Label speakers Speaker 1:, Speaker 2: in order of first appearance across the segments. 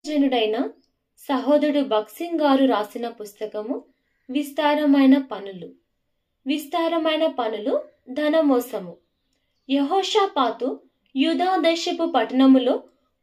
Speaker 1: జనుడైన సహోదరుడు భక్సింగ్ గారు రాసిన పుస్తకము విస్తారమైన పనులు ధనమోసము. యెహోషాపాతు యూదా దేశపు పట్టణములో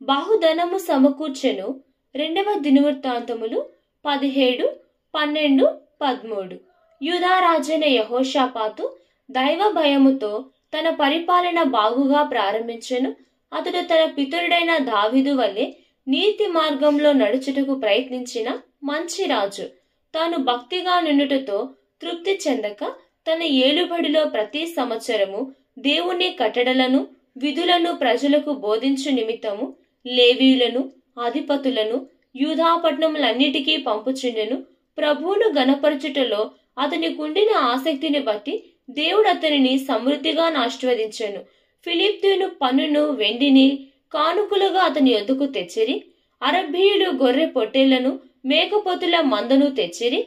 Speaker 1: బహుధనము సమకూర్చెను. 2వ దినవృత్తాంతములు 17:12-13. యూదా రాజైన యెహోషాపాతు దైవ భయముతో తన పరిపాలన బాగుగా ప్రారంభించెను. అతడు తన పితరుడైన దావీదు వలె నీతి మార్గంలో నడుచుటకు ప్రయత్నించిన మంచి రాజు. తాను భక్తిగా నుండుటతో తృప్తి చెందక తన ఏలుబడిలో ప్రతి సంవత్సరము దేవుని కట్టడలను విధులను ప్రజలకు బోధించు నిమిత్తము లేవీయులను అధిపతులను యూదాపట్నములన్నిటికీ పంపుచుండెను. ప్రభువును గణపరచుటలో అతనికుండిన ఆసక్తిని బట్టి దేవుడు అతనిని సమృద్ధిగా ఆశీర్వదించెను. ఫిలిష్తీయులు పన్నును వెండిని కానుకలుగా అతని యొద్దకు తెచ్చిరి. అరబ్బీయులు గొర్రె పొట్టేళ్లను మేకపోతుల మందను తెచ్చిరి.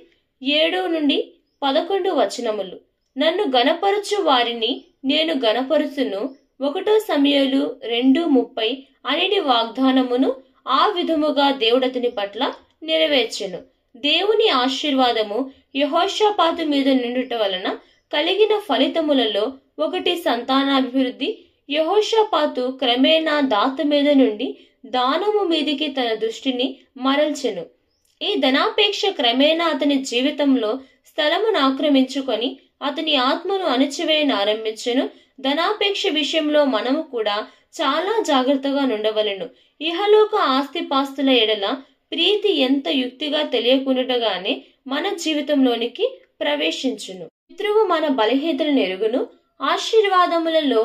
Speaker 1: 7-11 వచనములు. నన్ను గణపరచు వారిని నేను గణపరుచును. 1 సమూయేలు 2:30 అనేది వాగ్దానమును ఆ విధముగా దేవుడతని పట్ల నెరవేర్చెను. దేవుని ఆశీర్వాదము యెహోషాపాతు మీద నిండుట వలన కలిగిన ఫలితములలో ఒకటి సంతానాభివృద్ధి. యెహోషాపాతు క్రమేణా దాత మీద నుండి దానము మీదికి తన దృష్టిని మరల్చెను. ఈ ధనాపేక్ష క్రమేణా అతని జీవితంలో స్థలమును ఆక్రమించుకొని అతని ఆత్మను అణచివేయనారంభించెను. ధనాపేక్ష విషయంలో మనము కూడా చాలా జాగ్రత్తగా నుండవలెను. ఇహలోక ఆస్తిపాస్తుల ఎడల ప్రీతి ఎంత యుక్తిగా తెలియకుండానే మన జీవితంలోనికి ప్రవేశించును. శత్రువు మన బలహీనతలను ఎరుగును. ఆశీర్వాదములలో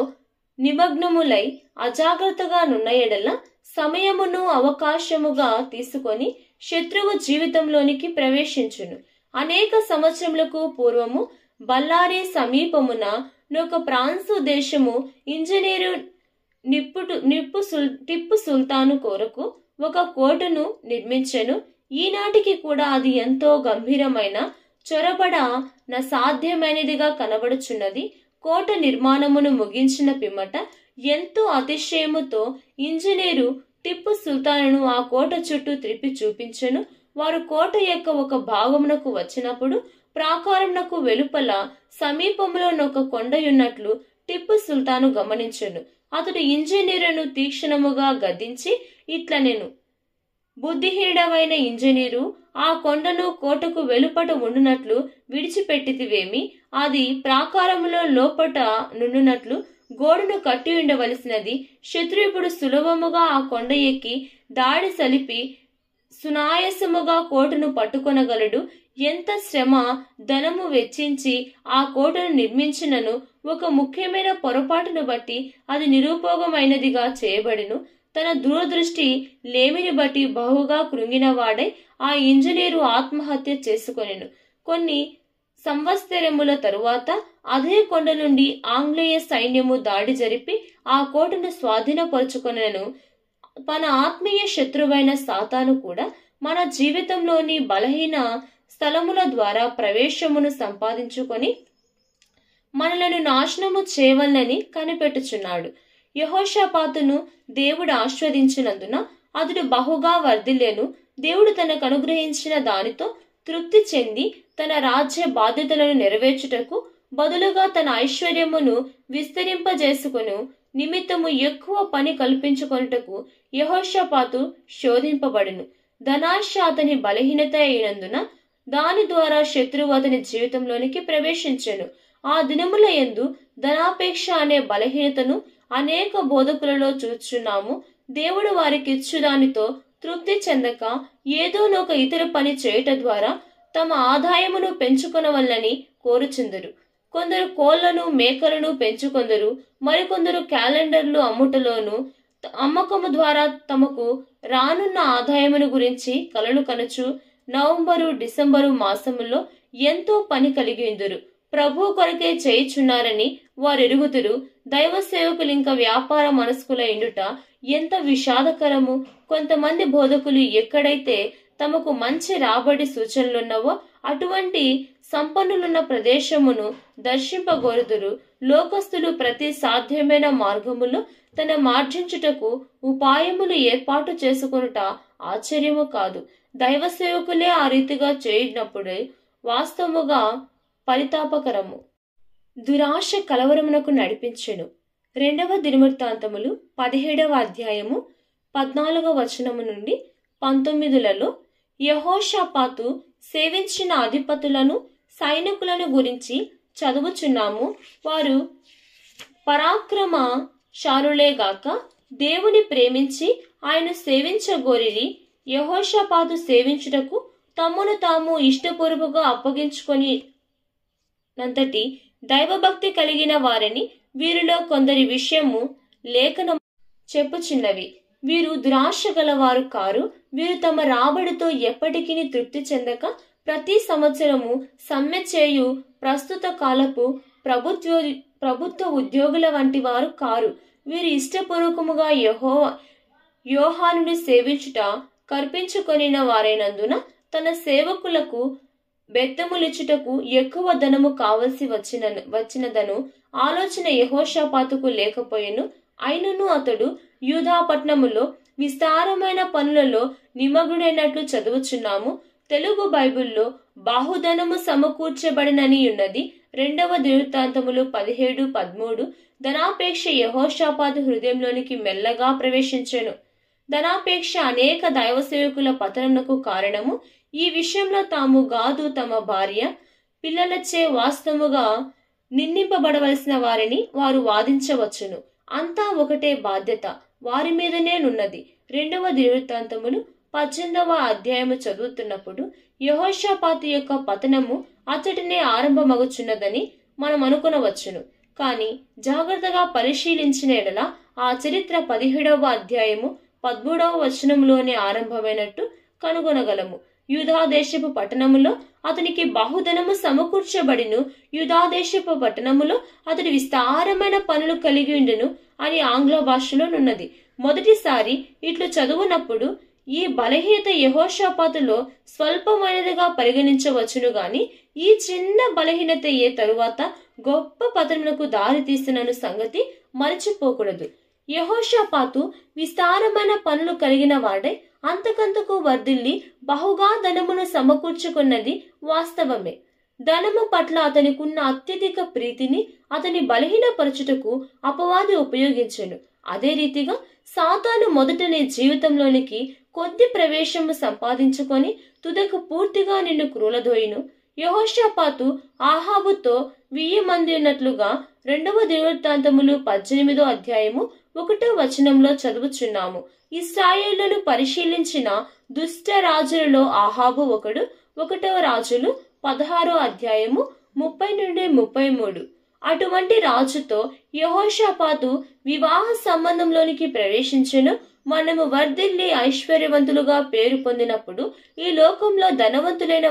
Speaker 1: నిమగ్నములై అజాగ్రత్తగా నున్న ఎడల సమయమును అవకాశముగా తీసుకొని శత్రువు జీవితంలోనికి ప్రవేశించును. అనేక సంవత్సరములకు పూర్వము బళ్ళారి సమీపమున ఒక ఫ్రాన్సు దేశము ఇంజనీరు టిప్పు సుల్తాను కొరకు ఒక కోటను నిర్మించెను. ఈనాటికి కూడా అది ఎంతో గంభీరమైన చొరబడ సాధ్యమైనదిగా కనబడుచున్నది. కోట నిర్మాణమును ముగించిన పిమ్మట ఎంతో అతిశయముతో ఇంజనీరు టిప్పు సుల్తాను ఆ కోట చుట్టూ త్రిప్పి చూపించెను. వారు కోట యొక్క ఒక భాగమునకు వచ్చినప్పుడు ప్రాకారమునకు వెలుపల సమీపంలో ఒక కొండయున్నట్లు టిప్పు సుల్తాను గమనించెను. అతడు ఇంజనీరును తీక్షణముగా గద్దించి ఇట్లనెను, బుద్ధిహీనుడవైన ఇంజనీరు, ఆ కొండను కోటకు వెలుపట ఉండునట్లు విడిచిపెట్టితివేమి? అది ప్రాకారములో లోపట నుండునట్లు గోడను కట్టి ఉండవలసినది. శత్రువుడు సులభముగా ఆ కొండ ఎక్కి దాడి సలిపి సునాయాసముగా కోటను పట్టుకొనగలడు. ఎంత శ్రమ ధనము వెచ్చించి ఆ కోటను నిర్మించినను ఒక ముఖ్యమైన పొరపాటును బట్టి అది నిరుపయోగమైనదిగా చేయబడిను. తన దూరదృష్టి లేమిని బట్టి బహుగా కృంగిన వాడై ఆ ఇంజనీరు ఆత్మహత్య చేసుకొనెను. కొన్ని సంవత్సరముల తరువాత అదే కొండ నుండి ఆంగ్లేయ సైన్యము దాడి జరిపి ఆ కోటను స్వాధీనపరుచుకొనెను. మన ఆత్మీయ శత్రువైన సాతాను కూడా మన జీవితంలోని బలహీన స్థలముల ద్వారా ప్రవేశమును సంపాదించుకొని మనలను నాశనము చేయవలనని కనిపెట్టుచున్నాడు. యెహోషాపాతును దేవుడు ఆశీర్వదించినందున అతడు బహుగా వర్ధిల్లెను. దేవుడు తనకు అనుగ్రహించిన దానితో తృప్తి చెంది తన రాజ్య బాధ్యతలను నెరవేర్చుటకు బదులుగా తన ఐశ్వర్యమును విస్తరింపజేసుకును నిమిత్తము ఎక్కువ పని కల్పించుకొనుటకు యెహోషాపాతు శోధింపబడును. ధనాశ అతని బలహీనత అయినందున దాని ద్వారా శత్రువు అతని జీవితంలోనికి ప్రవేశించెను. ఆ దినముల యందు ధనాపేక్ష అనే బలహీనతను అనేక బోధకులలో చూచున్నాము. దేవుడు వారికి ఇచ్చు దానితో తృప్తి చెందక ఏదోనొక ఇతర పని చేయుట ద్వారా తమ ఆదాయమును పెంచుకొనవలనని కోరుచుందరు. కొందరు కోళ్లను మేకలను పెంచుకొందరు. మరికొందరు క్యాలెండర్లు అమ్ముటలోను అమ్మకము ద్వారా తమకు రానున్న ఆదాయమును గురించి కలలు కనుచు నవంబరు డిసెంబరు మాసములో ఎంతో పని కలిగి ఉందరు. ప్రభు కొరకే చేయుచున్నారని వారు ఎరుగుదురు. దైవ సేవకులు ఇంకా వ్యాపార మనస్కుల ఇండుట ఎంత విషాదకరము. కొంతమంది బోధకులు ఎక్కడైతే తమకు మంచి రాబడి సూచనలున్నవో అటువంటి సంపన్నులున్న ప్రదేశమును దర్శింపగోరుదురు. లోకస్తులు ప్రతి సాధ్యమైన మార్గములో తన మార్జించుటకు ఉపాయములు ఏర్పాటు చేసుకొనుట ఆశ్చర్యము కాదు. దైవ సేవకులే ఆ రీతిగా చేయనప్పుడే వాస్తవముగా పరితాపకరము. దురాశ కలవరమునకు నడిపించెను. 2వ దినవృత్తాంతములు 17వ అధ్యాయము 14వ వచనము నుండి 19లలో యెహోషాపాతు సేవించిన అధిపతులను సైనికులను గురించి చదువుచున్నాము. వారు పరాక్రమశాలులేగాక దేవుని ప్రేమించి ఆయన సేవించగోరిరి. యెహోషాపాతు సేవించుటకు తమ్మును తాము ఇష్టపూర్వకంగా అప్పగించుకొని నంతటి దైవభక్తి కలిగిన వారని వీరిలో కొందరి విషయము లేఖనం చెప్పుచున్నవి. వీరు దురాశ గలవారు కారు. వీరు తమ రాబడితో ఎప్పటికీ తృప్తి చెందక ప్రతి సంవత్సరము సమ్మె చేయు ప్రస్తుత కాలపు ప్రభుత్వ ఉద్యోగుల వంటి వారు కారు. వీరు ఇష్టపూర్వకముగా యోహానుని సేవించుట కల్పించుకొనిన వారైనందున తన సేవకులకు బెత్తములిచ్చుటకు ఎక్కువ ధనము కావలసి వచ్చినదను ఆలోచన యెహోషాపాతుకు లేకపోయెను. అయినను అతడు యూదాపట్నములో విస్తారమైన పనులలో నిమగ్నుడైనట్లు చదువుచున్నాము. తెలుగు బైబిల్లో బాహుధనము సమకూర్చబడినని ఉన్నది. 2వ దినవృత్తాంతములు 17:13. ధనాపేక్ష యెహోషాపాతు హృదయంలోనికి మెల్లగా ప్రవేశించెను. ధనాపేక్ష అనేక దైవ సేవకుల పతనమునకు కారణము. ఈ విషయంలో తాము గాదు తమ భార్య పిల్లలచే వాస్తవముగా నిందింపబడవలసిన వారిని వారు వాదించవచ్చును. అంతా ఒకటే బాధ్యత వారి మీదనేనున్నది. 2వ దినవృత్తాంతములు 18వ అధ్యాయము చదువుతున్నప్పుడు యెహోషాపాతు యొక్క పతనము అచ్చటినే ఆరంభమగుచున్నదని మనం అనుకునవచ్చును. కానీ జాగ్రత్తగా పరిశీలించిన ఎడల ఆ చరిత్ర 17వ అధ్యాయము 13వ వచనంలోనే ఆరంభమైనట్టు కనుగొనగలము. యూదాదేశపు పట్టణములో అతనికి బహుధనము సమకూర్చబడిను. యూదాదేశపు పట్టణములో అతడి విస్తారమైన పనులు కలిగి ఉండును అని ఆంగ్ల భాషలోనున్నది. మొదటిసారి ఇట్లు చదువునప్పుడు ఈ బలహీనత యెహోషాపాతులో స్వల్పమైనదిగా పరిగణించవచ్చును గాని ఈ చిన్న బలహీనతయే తరువాత గొప్ప పతనమునకు దారి తీస్తున్న సంగతి మరచిపోకూడదు. యెహోషాపాతు విస్తారమైన పనులు కలిగిన వాడై అంతకంతకు వర్ధిల్లి బహుగా ధనమును సమకూర్చుకున్నది వాస్తవమే. ధనము పట్ల అతనికున్న అత్యధిక ప్రీతిని అతని బలహీనపరచుటకు అపవాది ఉపయోగించెను. అదే రీతిగా సాతాను మొదటనే జీవితంలోనికి కొద్ది ప్రవేశము సంపాదించుకొని తుదకు పూర్తిగా నిన్ను క్రూలదోయిను. యెహోషాపాతు ఆహాబుతో 1000 మంది ఉన్నట్లుగా 2వ దినవృత్తాంతములు 18వ అధ్యాయము 1వ వచనంలో చదువుచున్నాము. ఇశ్రాయేలును పరిశీలించిన దుష్ట రాజులలో ఆహాబు ఒకడు. 1వ రాజులు 16వ అధ్యాయము 30 నుండి 33. అటువంటి రాజుతో యెహోషాపాతు వివాహ సంబంధంలోనికి ప్రవేశించెను. మనము వర్ధిల్లి ఐశ్వర్యవంతులుగా పేరు పొందినప్పుడు ఈ లోకంలో ధనవంతులైన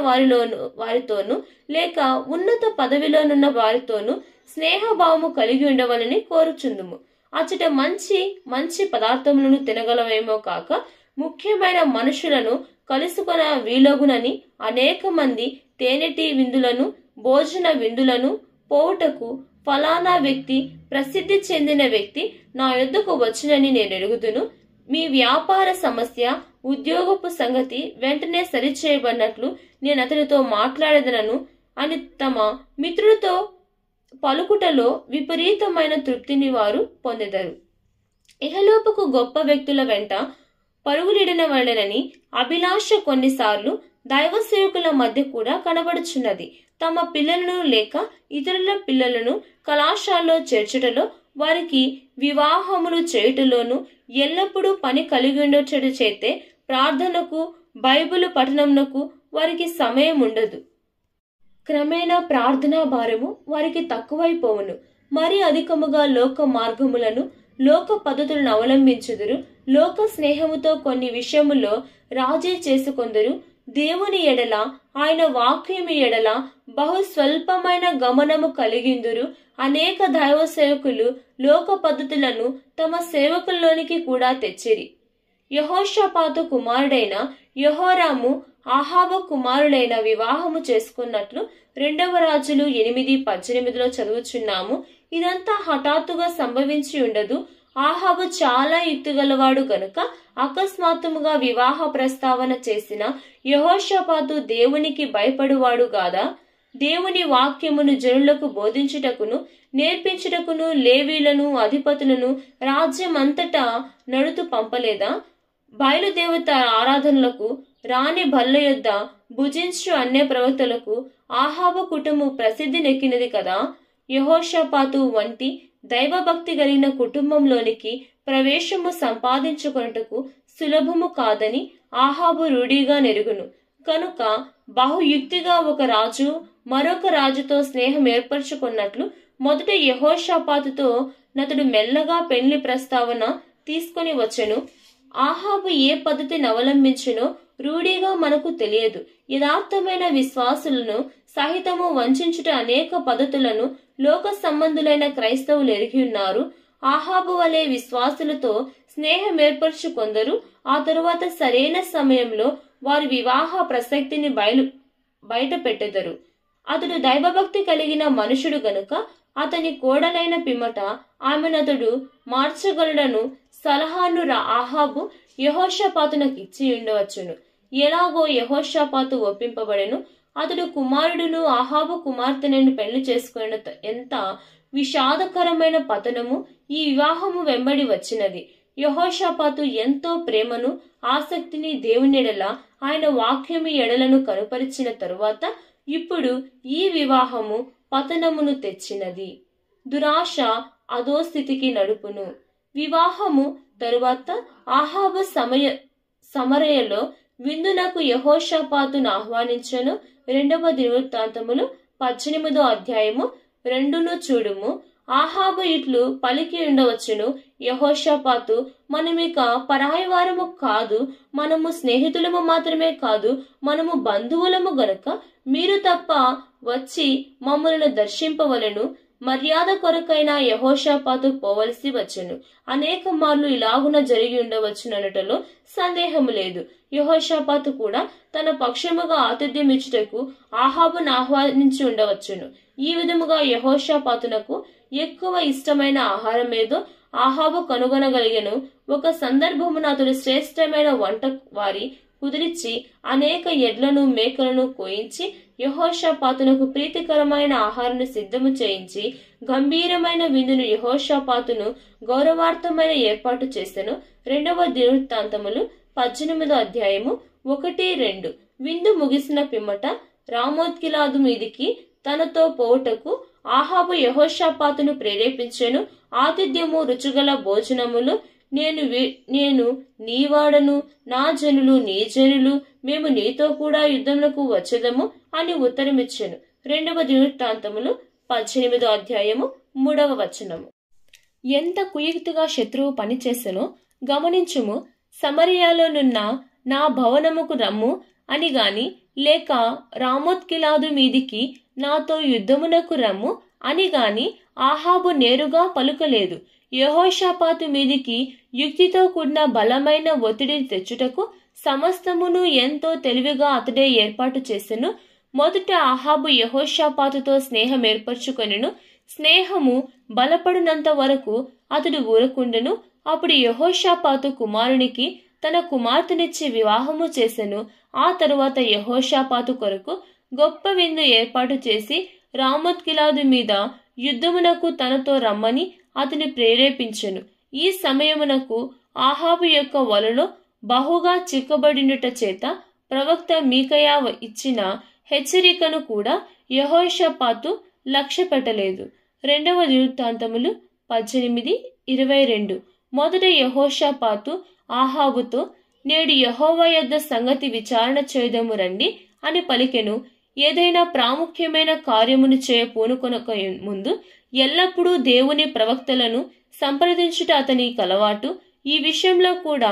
Speaker 1: వారితోనూ లేక ఉన్నత పదవిలోనున్న వారితోనూ స్నేహభావము కలిగి ఉండవాలని కోరుచుందుము. అచ్చట మంచి మంచి పదార్థములను తినగలవేమో కాక ముఖ్యమైన మనుషులను కలుసుకొన వీలగునని అనేక మంది తేనెటి విందులను భోజన విందులను పోవుటకు ఫలానా వ్యక్తి ప్రసిద్ధి చెందిన వ్యక్తి నా యొద్దకు వచ్చునని నేను ఎరుగుదును. మీ వ్యాపార సమస్య ఉద్యోగపు సంగతి వెంటనే సరిచేయబడినట్లు నేను అతనితో మాట్లాడదనను అని తమ మిత్రులతో పలుకుటలో విపరీతమైన తృప్తిని వారు పొందెదరు. ఇహలోపుకు గొప్ప వ్యక్తుల వెంట పరుగులిడిన వాళ్ళని అభిలాష కొన్నిసార్లు దైవ సేవకుల మధ్య కూడా కనబడుచున్నది. తమ పిల్లలను లేక ఇతరుల పిల్లలను కళాశాలలో చేర్చుటలో వారికి వివాహములు చేయుటలోను ఎల్లప్పుడూ పని కలిగి ఉండొచ్చడు చేతే ప్రార్థనకు బైబిలు పఠనమునకు వారికి సమయం ఉండదు. క్రమేణా ప్రార్థనా భారము వారికి తక్కువైపోవును. మరి అధికముగా లోక మార్గములను లోక పద్ధతులను అవలంబించుదురు. లోక స్నేహముతో కొన్ని విషయములో రాజీ చేసుకొందరు. దేవుని ఎడల ఆయన వాక్యము ఎడల బహు స్వల్పమైన గమనము కలిగిందురు. అనేక దైవ సేవకులు లోక పద్ధతులను తమ సేవకుల్లోనికి కూడా తెచ్చిరి. యెహోషాపాతు కుమారుడైన యెహోరాము ఆహాబు కుమారుడైన వివాహము చేసుకున్నట్లు 2వ రాజులు 8:18 చదువుచున్నాము. ఇదంతా హఠాత్తుగా సంభవించి ఉండదు. ఆహాబు చాలా యుక్తిగలవాడు గనుక అకస్మాత్తుగా వివాహ ప్రస్తావన చేసిన యెహోషాపాతు దేవునికి భయపడువాడు గాదా? దేవుని వాక్యమును జనులకు బోధించుటకును నేర్పించుటకును లేవీలను అధిపతులను రాజ్యమంతటా నడుతూ పంపలేదా? బయలుదేవత ఆరాధనలకు రాణి బల్ల యొద్ద భుజించు అన్య ప్రవక్తలకు ఆహాబు కుటుంబం ప్రసిద్ధి నెక్కినది కదా. యెహోషాపాతు వంటి దైవభక్తి కలిగిన కుటుంబంలోనికి ప్రవేశము సంపాదించుకొనుటకు సులభము కాదని ఆహాబు రూఢిగా నెరుగును. కనుక బహుయుక్తిగా ఒక రాజు మరొక రాజుతో స్నేహం ఏర్పరచుకున్నట్లు మొదట యెహోషాపాతుతో నతడు మెల్లగా పెళ్లి ప్రస్తావన తీసుకొని వచ్చెను. ఆహాబు ఏ పద్ధతిని అవలంబించునో రూఢిగా మనకు తెలియదు. యథార్థమైన విశ్వాసులను సహితము వంచుట అనేక పద్ధతులను లోక సంబంధులైన క్రైస్తవులు ఎరిగి ఉన్నారు. ఆహాబు వలె విశ్వాసులతో స్నేహం ఏర్పరచు కొందరు ఆ తరువాత సరైన సమయంలో వారి వివాహ ప్రసక్తిని బయట పెట్టెదరు. అతడు దైవభక్తి కలిగిన మనుషుడు గనుక అతని కోడలైన పిమ్మట ఆమెనతడు మార్చగలడను సలహాను ఆహాబు యెహోషాపాతునకు ఇచ్చి ఉండవచ్చును. ఎలాగో యెహోషాపాతు ఒప్పింపబడెను. అతడు కుమారుడును ఆహాబు కుమార్తెను పెళ్లి చేసుకున్న ఎంత విషాదకరమైన పతనము ఈ వివాహము వెంబడి వచ్చినది. యెహోషాపాతు ఎంతో ప్రేమను ఆసక్తిని దేవునియెడల ఆయన వాక్యము ఎడలను కనుపరిచిన తరువాత ఇప్పుడు ఈ వివాహము పతనమును తెచ్చినది. దురాశ అధోస్థితికి నడుపును. వివాహము తరువాత ఆహాబు సమరయలో విందునకు యెహోషాపాతును ఆహ్వానించెను. 2వ దినవృత్తాంతములు 18వ అధ్యాయము 2ను చూడుము. ఆహాబు ఇట్లు పలికి ఉండవచ్చును, యెహోషాపాతు, మనమిక పరాయివారము కాదు, మనము స్నేహితులము మాత్రమే కాదు, మనము బంధువులము గనుక మీరు తప్ప వచ్చి మమ్మలను దర్శింపవలెను. మర్యాద కొరకైన యెహోషాపాతు పోవలసి వచ్చెను. అనేక మార్లు ఇలాగున జరిగి ఉండవచ్చునటలో సందేహము లేదు. యెహోషాపాతు కూడా తన పక్షముగా ఆతిథ్యం ఇచ్చుటకు ఆహాబును ఆహ్వానించి ఉండవచ్చును. ఈ విధముగా యెహోషాపాతునకు ఎక్కువ ఇష్టమైన ఆహారం ఏదో ఆహాబు కనుగొనగలిగెను. ఒక సందర్భమున అతడు శ్రేష్టమైన వంట వారి కుదిరించి అనేక ఎడ్లను మేకలను కోయించి యెహోషాపాతునకు ప్రీతికరమైన ఆహారాన్ని సిద్ధము చేయించి గంభీరమైన విందును యెహోషాపాతును గౌరవార్థమైన ఏర్పాటు చేసెను. 2వ దినవృత్తాంతములు 18వ అధ్యాయము 1-2. విందు ముగిసిన పిమ్మట రామోత్గిలాదు మీదికి తనతో పోవుటకు ఆహాబు యెహోషాపాతును ప్రేరేపించెను. ఆతిథ్యము రుచిగల భోజనములు నేను నీవాడను, నా జనులు నీ జనులు, మేము నీతో కూడా యుద్ధములకు వచ్చేదము అని ఉత్తరమిచ్చెను. 2వ దినవృత్తాంతములు 18వ అధ్యాయము 3వ వచనము. ఎంత కుయుక్తిగా శత్రువు పనిచేసెనో గమనించుము. సమరయాలోనున్న నా భవనముకు రమ్ము అని గాని, లేక రామోత్గిలాదు మీదికి నాతో యుద్ధమునకు రమ్ము అని గాని ఆహాబు నేరుగా పలుకలేదు. యెహోషాపాతు మీదికి యుక్తితో కూడిన బలమైన ఒత్తిడిని తెచ్చుటకు సమస్తమును ఎంతో తెలివిగా అతడే ఏర్పాటు చేసెను. మొదట ఆహాబు యెహోషాపాతుతో స్నేహం ఏర్పరచుకొనెను. స్నేహము బలపడినంత వరకు అతడు ఊరకుండెను. అప్పుడు యెహోషాపాతు కుమారునికి తన కుమార్తెనిచ్చి వివాహము చేసెను. ఆ తరువాత యెహోషాపాతు కొరకు గొప్ప విందు ఏర్పాటు చేసి రామోత్గిలాదు మీద యుద్ధమునకు తనతో రమ్మని అతని ప్రేరేపించెను. ఈ సమయమునకు ఆహాబు యొక్క వలలో బహుగా చిక్కబడినట చేత ప్రవక్త మీకయా ఇచ్చిన హెచ్చరికను కూడా యెహోషాపాతు లక్ష్య పెట్టలేదు. 2వ దినవృత్తాంతములు 18-22. మొదట యెహోషాపాతు ఆహాబుతో, నేడు యెహోవా యొద్ద సంగతి విచారణ చేయుదము రండి అని పలికెను. ఏదైనా ప్రాముఖ్యమైన కార్యమును చేయ పూనుకొనక ముందు ఎల్లప్పుడూ దేవుని ప్రవక్తలను సంప్రదించుట అతనికి అలవాటు. ఈ విషయంలో కూడా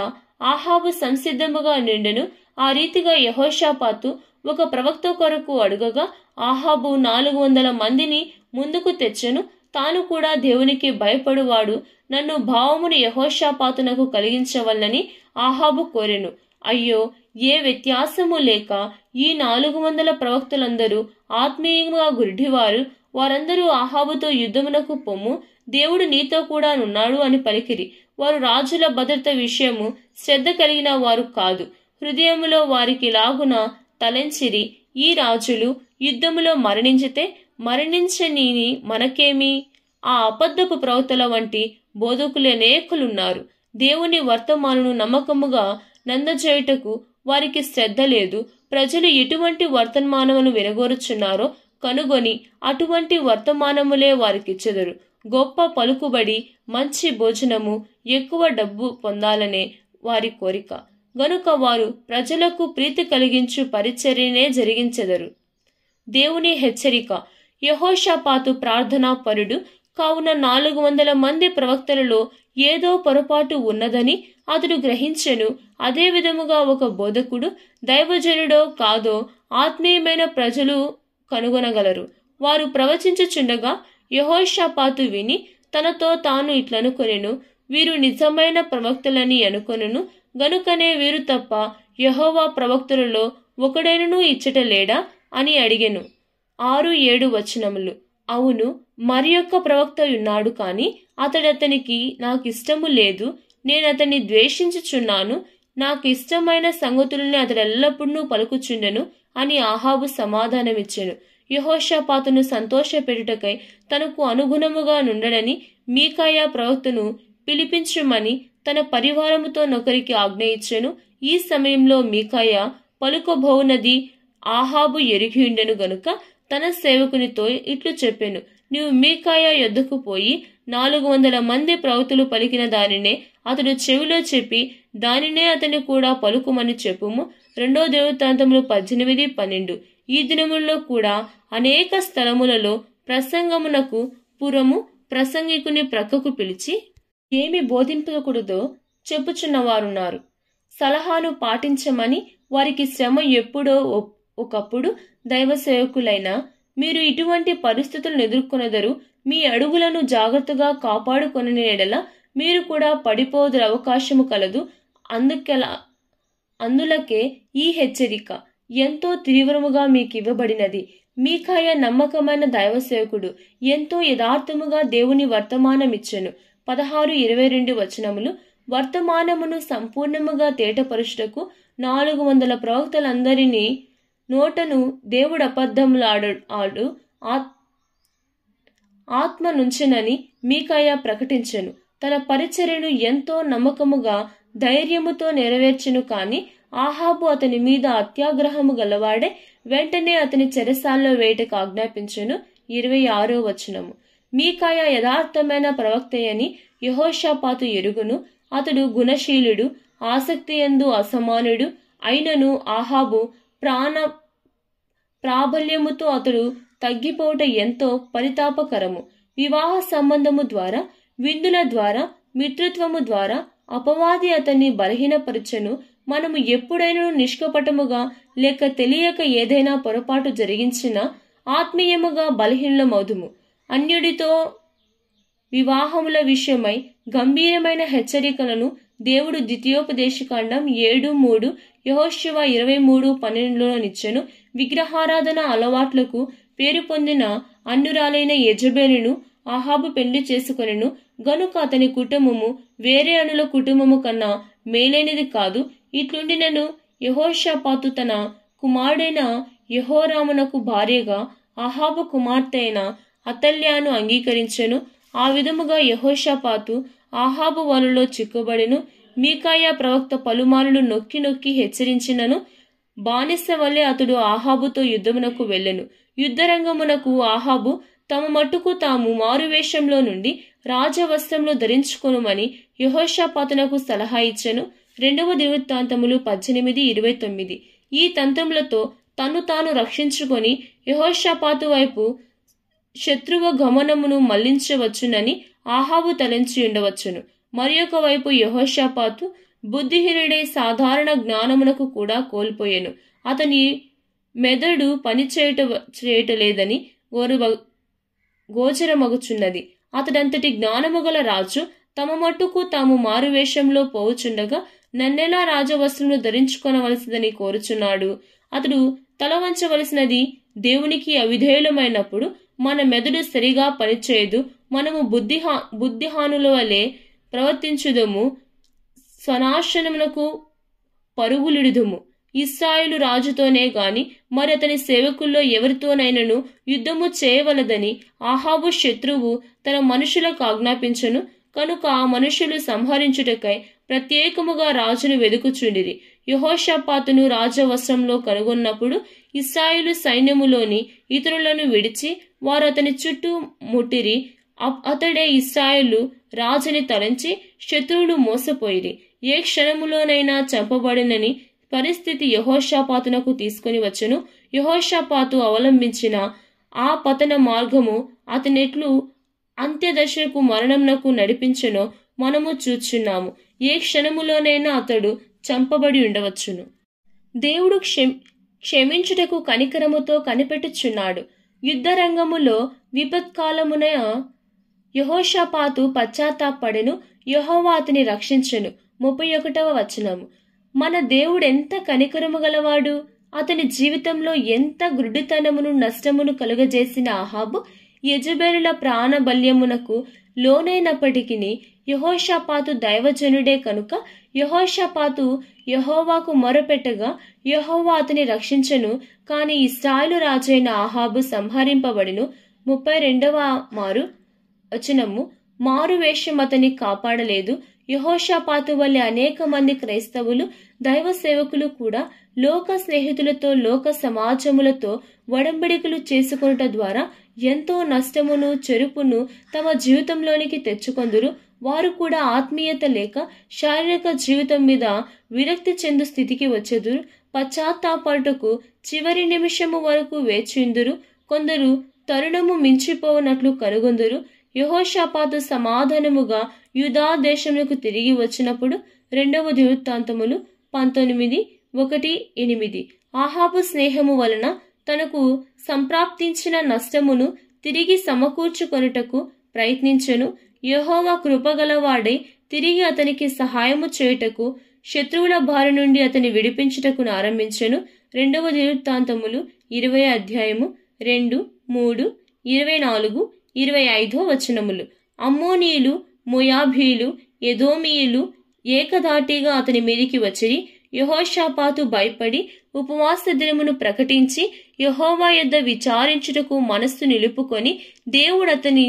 Speaker 1: ఆహాబు సంసిద్ధముగా నిండెను. ఆ రీతిగా యెహోషాపాతు ఒక ప్రవక్త కొరకు అడుగగా ఆహాబు 400 మందిని ముందుకు తెచ్చెను. తాను కూడా దేవునికి భయపడువాడు, నన్ను భావమును యెహోషాపాతునకు కలిగించవలనని ఆహాబు కోరెను. అయ్యో, ఏ వ్యత్యాసము లేక ఈ 400 ప్రవక్తలందరూ ఆత్మీయంగా గుడ్డివారు. వారందరూ ఆహాబుతో యుద్ధమునకు పొమ్ము, దేవుడు నీతో కూడా నున్నాడు అని పలికిరి. వారు రాజుల భద్రత విషయము శ్రద్ధ కలిగిన వారు కాదు. హృదయములో వారికి లాగున తలంచిరి, ఈ రాజులు యుద్ధములో మరణించితే మరణించని మనకేమి? ఆ అబద్ధపు ప్రవక్తల వంటి బోధకులు అనేకులున్నారు. దేవుని వర్తమానను నమ్మకముగా నందజేయుటకు వారికి శ్రద్ధ లేదు. ప్రజలు ఎటువంటి వర్తమానమును వినగోరుచున్నారో కనుగొని అటువంటి వర్తమానములే వారికిచ్చెదరు. గొప్ప పలుకుబడి, మంచి భోజనము, ఎక్కువ డబ్బు పొందాలనే వారి కోరిక గనుక వారు ప్రజలకు ప్రీతి కలిగించు పరిచర్యనే జరిగించెదరు. దేవుని హెచ్చరిక. యెహోషాపాతు ప్రార్థనా పరుడు కావున 400 మంది ప్రవక్తలలో ఏదో పొరపాటు ఉన్నదని అతడు గ్రహించెను. అదే విధముగా ఒక బోధకుడు దైవజనుడో కాదో ఆత్మీయమైన ప్రజలు కనుగొనగలరు. వారు ప్రవచించుచుండగా యెహోషాపాతు విని తనతో తాను ఇట్లనుకొనెను, వీరు నిజమైన ప్రవక్తలని అనుకొనును గనుకనే వీరు తప్ప యెహోవా ప్రవక్తలలో ఒకడైనను ఇచ్చట లేడా అని అడిగెను. 6-7 వచనములు. అవును, మరి యొక్క ప్రవక్త ఉన్నాడు, కాని అతడతనికి నాకిష్టము లేదు, నేనతన్ని ద్వేషించుచున్నాను, నాకు ఇష్టమైన సంగతులని అతడెల్లప్పుడూ పలుకుచుండెను అని ఆహాబు సమాధానమిచ్చెను. యెహోషాపాతును సంతోషపెట్టుటకై తనకు అనుగుణముగా నుండడని మీకాయా ప్రవక్తను పిలిపించుమని తన పరివారముతో నొకరికి ఆజ్ఞ ఇచ్చెను. ఈ సమయంలో మీకాయా పలుకబోవునది ఆహాబు ఎరిగియుండెను గనుక తన సేవకునితో ఇట్లు చెప్పెను, నీవు మీకాయా యొద్దకు పోయి 400 మంది ప్రవక్తలు పలికిన దానినే అతడు చెవిలో చెప్పి దానినే అతని కూడా పలుకుమని చెప్పుము. 2 దినవృత్తాంతములు 18-12. ఈ దినముల్లో కూడా అనేక స్థలములలో ప్రసంగమునకు పురము ప్రసంగికుని ప్రక్కకు పిలిచి ఏమి బోధింపకూడదో చెప్పుచున్నవారున్నారు. సలహాను పాటించమని వారికి శ్రమ ఎప్పుడో ఒకప్పుడు దైవ సేవకులైనా మీరు ఇటువంటి పరిస్థితులను ఎదుర్కొనెదరు. మీ అడుగులను జాగ్రత్తగా కాపాడుకొనని ఎడల మీరు కూడా పడిపోదురు అవకాశము కలదు. అందులకే ఈ హెచ్చరిక ఎంతో తీవ్రముగా మీకివ్వబడినది. మీకాయా నమ్మకమైన దైవ సేవకుడు ఎంతో యథార్థముగా దేవుని వర్తమానమిచ్చెను. 16-22 వచనములు. వర్తమానమును సంపూర్ణముగా తేటపరుచుటకు 400 ప్రవక్తలందరినీ నోటను దేవుడు అబద్ధములాడు ఆత్మ నుంచెనని మీకాయా ప్రకటించెను. తన పరిచర్యను ఎంతో నమ్మకముగా ధైర్యముతో నెరవేర్చెను. కాని ఆహాబు అతని మీద అత్యాగ్రహము గలవాడే వెంటనే అతని చెరసాల్లో వేయటకు ఆజ్ఞాపించెను. 26వ వచనము. మీకాయా యథార్థమైన ప్రవక్తయని యెహోషాపాతు ఎరుగును. అతడు గుణశీలుడు, ఆసక్తియందు అసమానుడు అయినను ఆహాబు ప్రాబల్యముతో అతడు తగ్గిపోవట ఎంతో పరితాపకరము. వివాహ సంబంధము ద్వారా, విందుల ద్వారా, మిత్రత్వము ద్వారా అపవాది అతన్ని బలహీనపరచెను. మనము ఎప్పుడైనా నిష్కపటముగా లేక తెలియక ఏదైనా పొరపాటు జరిగించినా ఆత్మీయముగా బలహీనమవుదుము. అన్యుడితో వివాహముల విషయమై గంభీరమైన హెచ్చరికలను దేవుడు ద్వితీయోపదేశకాండం 7:3, యెహోషువ 23:12లో నిచ్చెను. విగ్రహారాధన అలవాట్లకు పేరు పొందిన అన్యురాలైన యెజబెలును ఆహాబు పెళ్లి చేసుకొనెను గనుక అతని కుటుంబము వేరే అనుల కుటుంబము కన్నా మేలైనది కాదు. ఇట్లుండినను యెహోషాపాతు తన కుమారుడైన యెహోరామునకు భార్యగా ఆహాబు కుమార్తె అయిన అతల్యాను అంగీకరించెను. ఆ విధముగా యెహోషాపాతు ఆహాబు వలలో చిక్కుబడెను. మీకాయా ప్రవక్త పలుమార్లు నొక్కి నొక్కి హెచ్చరించినను బానిస వలె అతడు ఆహాబుతో యుద్ధమునకు వెళ్ళెను. యుద్ధరంగమునకు ఆహాబు తమ మట్టుకు తాము మారువేషంలో నుండి రాజవస్త్రములు ధరించుకొనుమని యెహోషాపాతునకు సలహా ఇచ్చెను. 2వ దినవృత్తాంతములు 18-29. ఈ తంత్రములతో తను తాను రక్షించుకొని యెహోషాపాతు వైపు శత్రువు గమనమును మళ్లించవచ్చునని ఆహాబు తలంచి ఉండవచ్చును. మరియొక వైపు యెహోషాపాతు బుద్ధిహీనుడై సాధారణ జ్ఞానమునకు కూడా కోల్పోయెను. అతని మెదడు చేయటలేదని గోచరమగుచున్నది. అతడంతటి జ్ఞానము గల రాజు తమ మట్టుకు తాము మారువేషంలో పోవుచుండగా నన్నెలా రాజవస్త్రములు ధరించుకొనవలసిందని కోరుచున్నాడు. అతడు తల వంచవలసినది దేవునికి అవిధేయులమైనప్పుడు మన మెదడు సరిగా పనిచేయదు. మనము బుద్ధిహానుల వలె ప్రవర్తించుదము, స్వనాశనమునకు పరుగులిడుదుము. ఇశ్రాయేలు రాజుతోనే గాని మరి అతని సేవకుల్లో ఎవరితోనైనను యుద్ధము చేయవలదని ఆహాబు శత్రువు తన మనుషులకు ఆజ్ఞాపించను. కనుక ఆ మనుషులు సంహరించుటకై ప్రత్యేకముగా రాజును వెదుకుచుండిరి. యెహోషాపాతును రాజవస్త్రంలో కనుగొన్నప్పుడు ఇశ్రాయేలు సైన్యములోని ఇతరులను విడిచి వారు అతని చుట్టూ ముట్టిరి. అతడే ఇశ్రాయేలు రాజుని తలంచి శత్రువులు మోసపోయిరి. ఏ క్షణములోనైనా చంపబడినని పరిస్థితి యెహోషాపాతునకు తీసుకొని వచ్చెను. యెహోషాపాతు అవలంబించిన ఆ పతన మార్గము అతనెట్లు అంత్యదశకు మరణమునకు నడిపించెనో మనము చూచున్నాము. ఏ క్షణములోనైనా అతడు చంపబడి ఉండవచ్చును. దేవుడు క్షమించుటకు కనికరముతో కనిపెట్టుచున్నాడు. యుద్ధరంగములో విపత్కాలమున యెహోషాపాతు పశ్చాత్తాపడెను, యెహోవా అతని రక్షించెను. 31వ వచనము. మన దేవుడు ఎంత కనికరము గలవాడు! అతని జీవితంలో ఎంత గ్రుడ్డితనమును నష్టమును కలుగజేసిన అహాబు యెజెబెలుల ప్రాణబల్యమునకు లోనైనప్పటికీ యెహోషాపాతు దైవజనుడే కనుక యెహోషాపాతు యెహోవాకు మొరపెట్టగా యెహోవా అతని రక్షించెను. కాని ఇశ్రాయేలు రాజైన అహాబు సంహరింపబడెను. 32వ వచనము. మారువేషం అతని కాపాడలేదు. యెహోషాపాతు వల్లే అనేక మంది క్రైస్తవులు దైవ సేవకులు కూడా లోక స్నేహితులతో లోక సమాజములతో ఒడంబడికలు చేసుకొనుట ద్వారా ఎంతో నష్టమును చెరుపును తమ జీవితంలోనికి తెచ్చుకొందురు. వారు కూడా ఆత్మీయత లేక శారీరక జీవితం మీద విరక్తి చెందు స్థితికి వచ్చెదురు. పశ్చాత్తాపడుటకు చివరి నిమిషము వరకు వేచిందురు. కొందరు తరుణము మించిపోవునట్లు కనుగొందురు. యెహోషాపాతు సమాధానముగా యూదా దేశములకు తిరిగి వచ్చినప్పుడు 2వ దినవృత్తాంతములు 19:1-8. అహాబు స్నేహము వలన తనకు సంప్రాప్తించిన నష్టమును తిరిగి సమకూర్చుకొనుటకు ప్రయత్నించెను. యెహోవా కృపగలవాడై తిరిగి అతనికి సహాయము చేయుటకు శత్రువుల బారి నుండి అతని విడిపించుటకు ఆరంభించెను. 2వ దినవృత్తాంతములు 20వ అధ్యాయము 2, 3, 24, 25 వచనములు. అమ్మోనీయులు, మోయాబీయులు, ఎదోమీయులు ఏకధాటిగా అతని మీదికి వచ్చిరి. యెహోషాపాతు భయపడి ఉపవాస దినమును ప్రకటించి యెహోవా యొద్ద విచారించుటకు మనస్సు నిలుపుకొని దేవుడు అతని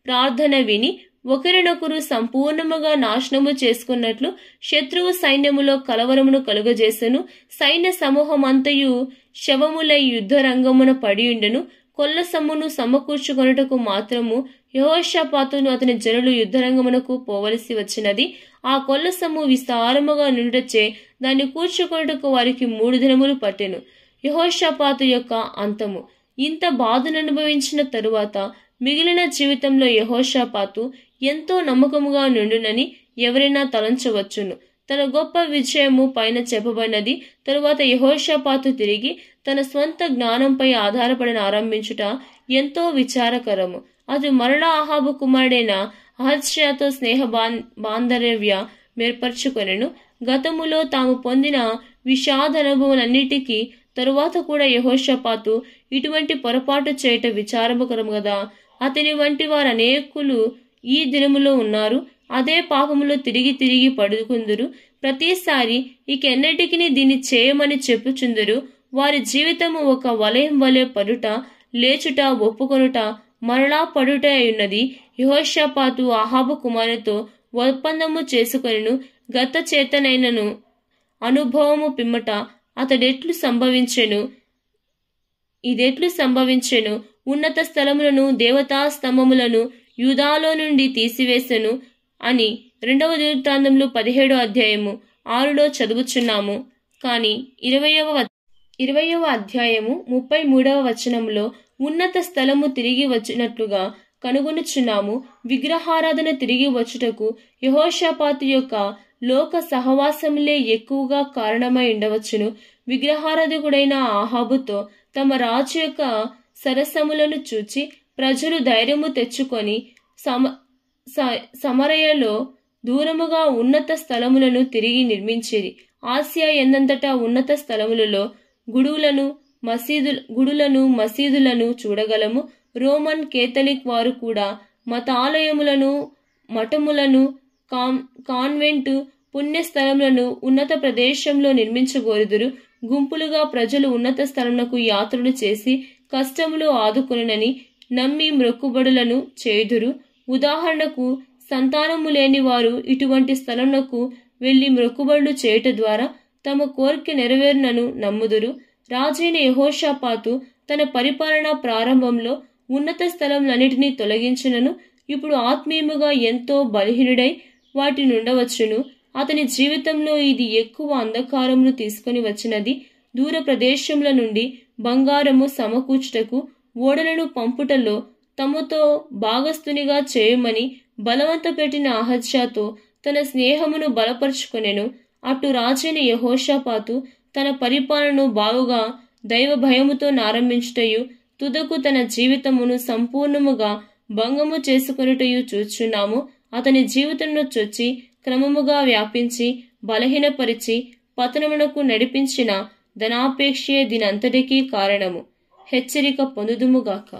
Speaker 1: ప్రార్థన విని ఒకరినొకరు సంపూర్ణముగా నాశనము చేసుకున్నట్లు శత్రువు సైన్యములో కలవరమును కలుగజేసెను. సైన్య సమూహమంతయు శవములై యుద్ధ రంగమున పడియుండెను. కొల్ల సొమ్మును సమకూర్చుకొనుటకు మాత్రము యెహోషాపాతును అతని జనులు యుద్ధరంగమునకు పోవలసి వచ్చినది. ఆ కొల్ల సొమ్ము విస్తారముగా నిండుటచే దాన్ని కూర్చుకొనుటకు వారికి 3 దినములు పట్టెను. యెహోషాపాతు యొక్క అంతము. ఇంత బాధననుభవించిన తరువాత మిగిలిన జీవితంలో యెహోషాపాతు ఎంతో నమ్మకముగా నుండునని ఎవరైనా తలంచవచ్చును. తన గొప్ప విజయము పైన చెప్పబడినది. తరువాత యెహోషాపాతు తిరిగి తన స్వంత జ్ఞానంపై ఆధారపడిన ఆరంభించుట ఎంతో విచారకరము. అది మరలా అహాబు కుమారుడైన అహజ్యాతో స్నేహ బాంధవ్య ఏర్పరచుకొనెను. గతములో తాము పొందిన విషాదనుభవాలన్నిటికీ తరువాత కూడా యెహోషాపాతు ఇటువంటి పొరపాటు చేయట విచారకరము కదా. అతని వంటి వారు అనేకులు ఈ దినములో ఉన్నారు. అదే పాపములో తిరిగి తిరిగి పడుకుందురు. ప్రతిసారి ఇకెన్నటికి దీన్ని చేయమని చెప్పుచుందురు. వారి జీవితము ఒక వలయం వలె పడుట, లేచుట, ఒప్పుకొనుట, మరలా పడుట అయున్నది. యెహోషాపాతు అహాబు కుమారునితో ఒప్పందము చేసుకొనెను. గత చేతనైనను అనుభవము పిమ్మట అతడెట్లు సంభవించెను, ఇదెట్లు సంభవించెను. ఉన్నత స్థలములను దేవతా స్తంభములను యూదాలో నుండి తీసివేసెను అని 2వ దినవృత్తాంతములు 17వ అధ్యాయము 6లో చదువుచున్నాము. కానీ 20వ అధ్యాయము 33వ వచనములో ఉన్నత స్థలము తిరిగి వచ్చినట్లుగా కనుగొనుచున్నాము. విగ్రహారాధన తిరిగి వచ్చుటకు యెహోషాపాతు యొక్క లోక సహవాసములే ఎక్కువగా కారణమై ఉండవచ్చును. విగ్రహారాధకుడైన అహాబుతో తమ రాజు యొక్క సరసములను చూచి ప్రజలు ధైర్యము తెచ్చుకొని సమరయలో దూరముగా ఉన్నత స్థలములను తిరిగి నిర్మించిరి. ఆసియా ఎందంతటా ఉన్నత స్థలములలో గుడులను మసీదులను చూడగలము. రోమన్ కేథలిక్ వారు కూడా మతాలయములను, మఠములను, కాన్వెంటు, పుణ్యస్థలములను ఉన్నత ప్రదేశంలో నిర్మించగోరుదురు. గుంపులుగా ప్రజలు ఉన్నత స్థలమునకు యాత్రలు చేసి కష్టములు ఆదుకొనని నమ్మి మ్రొక్కుబడులను చేయుదురు. ఉదాహరణకు, సంతానము లేని వారు ఇటువంటి స్థలమునకు వెళ్లి మ్రొక్కుబడులు చేయుట ద్వారా తమ కోరిక నెరవేరునను నమ్ముదురు. రాజైన యెహోషాపాతు తన పరిపాలనా ప్రారంభంలో ఉన్నత స్థలములన్నిటినీ తొలగించినను ఇప్పుడు ఆత్మీయముగా ఎంతో బలహీనుడై వాటి నుండవచ్చును. అతని జీవితంలో ఇది ఎక్కువ అంధకారమును తీసుకొని వచ్చినది. దూర ప్రదేశముల నుండి బంగారము సమకూర్చుటకు ఓడలను పంపుటలో తమతో భాగస్థునిగా చేయమని బలవంత పెట్టిన అహజ్యాతో తన స్నేహమును బలపరుచుకొనెను. అటు రాజైన యెహోషాపాతు తన పరిపాలనను బాగుగా దైవ భయముతో నారంభించుటయు తుదకు తన జీవితమును సంపూర్ణముగా భంగము చేసుకొనుటయు చూచున్నాము. అతని జీవితంలో చొచ్చి క్రమముగా వ్యాపించి బలహీనపరిచి పతనమునకు నడిపించిన ధనాపేక్షే దీనంతటికీ కారణము. హెచ్చరిక పొందుదుముగాక.